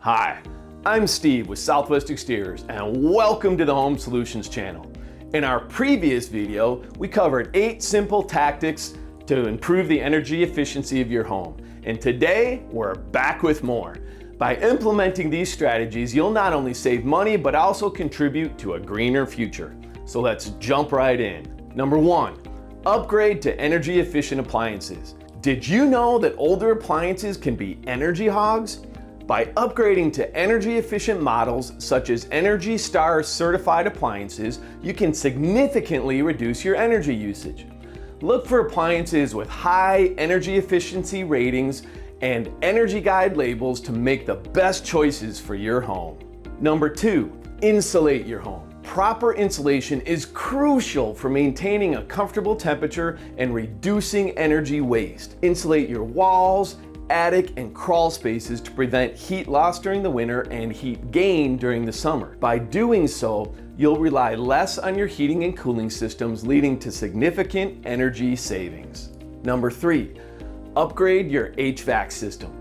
Hi, I'm Steve with Southwest Exteriors and welcome to the Home Solutions channel. In our previous video, we covered 8 simple tactics to improve the energy efficiency of your home. And today, we're back with more. By implementing these strategies, you'll not only save money, but also contribute to a greener future. So let's jump right in. Number 1, upgrade to energy efficient appliances. Did you know that older appliances can be energy hogs? By upgrading to energy efficient models such as Energy Star certified appliances, you can significantly reduce your energy usage. Look for appliances with high energy efficiency ratings and Energy Guide labels to make the best choices for your home. Number 2, insulate your home. Proper insulation is crucial for maintaining a comfortable temperature and reducing energy waste. Insulate your walls, attic, and crawl spaces to prevent heat loss during the winter and heat gain during the summer. By doing so, you'll rely less on your heating and cooling systems, leading to significant energy savings. Number 3, upgrade your HVAC system.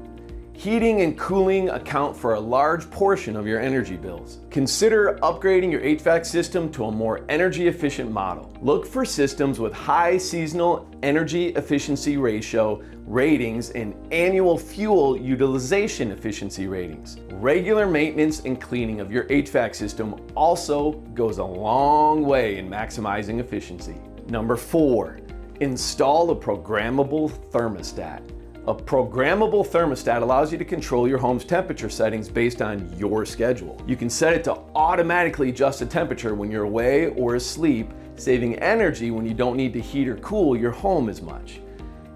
Heating and cooling account for a large portion of your energy bills. Consider upgrading your HVAC system to a more energy efficient model. Look for systems with high seasonal energy efficiency ratio ratings and annual fuel utilization efficiency ratings. Regular maintenance and cleaning of your HVAC system also goes a long way in maximizing efficiency. Number 4, install a programmable thermostat. A programmable thermostat allows you to control your home's temperature settings based on your schedule. You can set it to automatically adjust the temperature when you're away or asleep, saving energy when you don't need to heat or cool your home as much.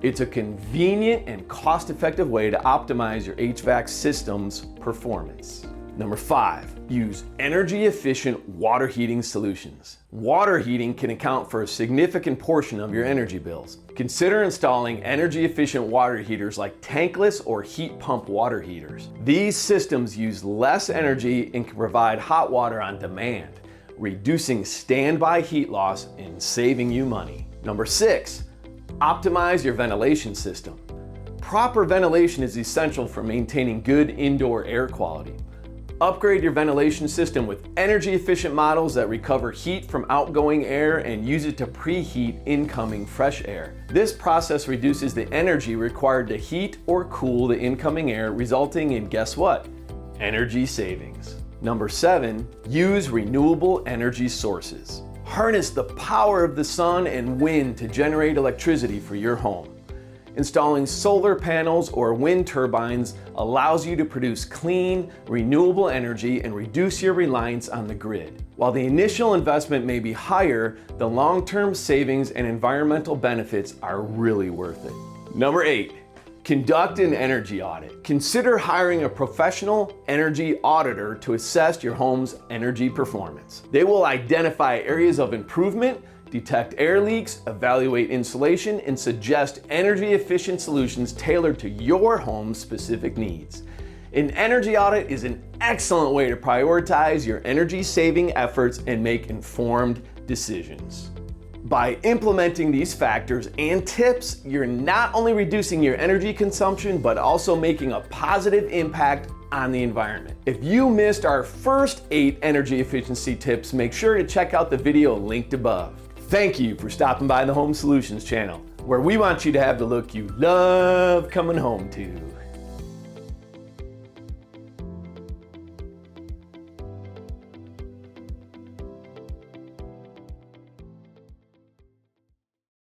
It's a convenient and cost-effective way to optimize your HVAC system's performance. Number 5, use energy-efficient water heating solutions. Water heating can account for a significant portion of your energy bills. Consider installing energy-efficient water heaters like tankless or heat pump water heaters. These systems use less energy and can provide hot water on demand, reducing standby heat loss and saving you money. Number 6, optimize your ventilation system. Proper ventilation is essential for maintaining good indoor air quality. Upgrade your ventilation system with energy efficient models that recover heat from outgoing air and use it to preheat incoming fresh air. This process reduces the energy required to heat or cool the incoming air, resulting in, guess what? Energy savings. Number 7, use renewable energy sources. Harness the power of the sun and wind to generate electricity for your home. Installing solar panels or wind turbines allows you to produce clean, renewable energy and reduce your reliance on the grid. While the initial investment may be higher, the long-term savings and environmental benefits are really worth it. Number 8, conduct an energy audit. Consider hiring a professional energy auditor to assess your home's energy performance. They will identify areas of improvement, detect air leaks, evaluate insulation, and suggest energy efficient solutions tailored to your home's specific needs. An energy audit is an excellent way to prioritize your energy saving efforts and make informed decisions. By implementing these factors and tips, you're not only reducing your energy consumption, but also making a positive impact on the environment. If you missed our first 8 energy efficiency tips, make sure to check out the video linked above. Thank you for stopping by the Home Solutions channel, where we want you to have the look you love coming home to.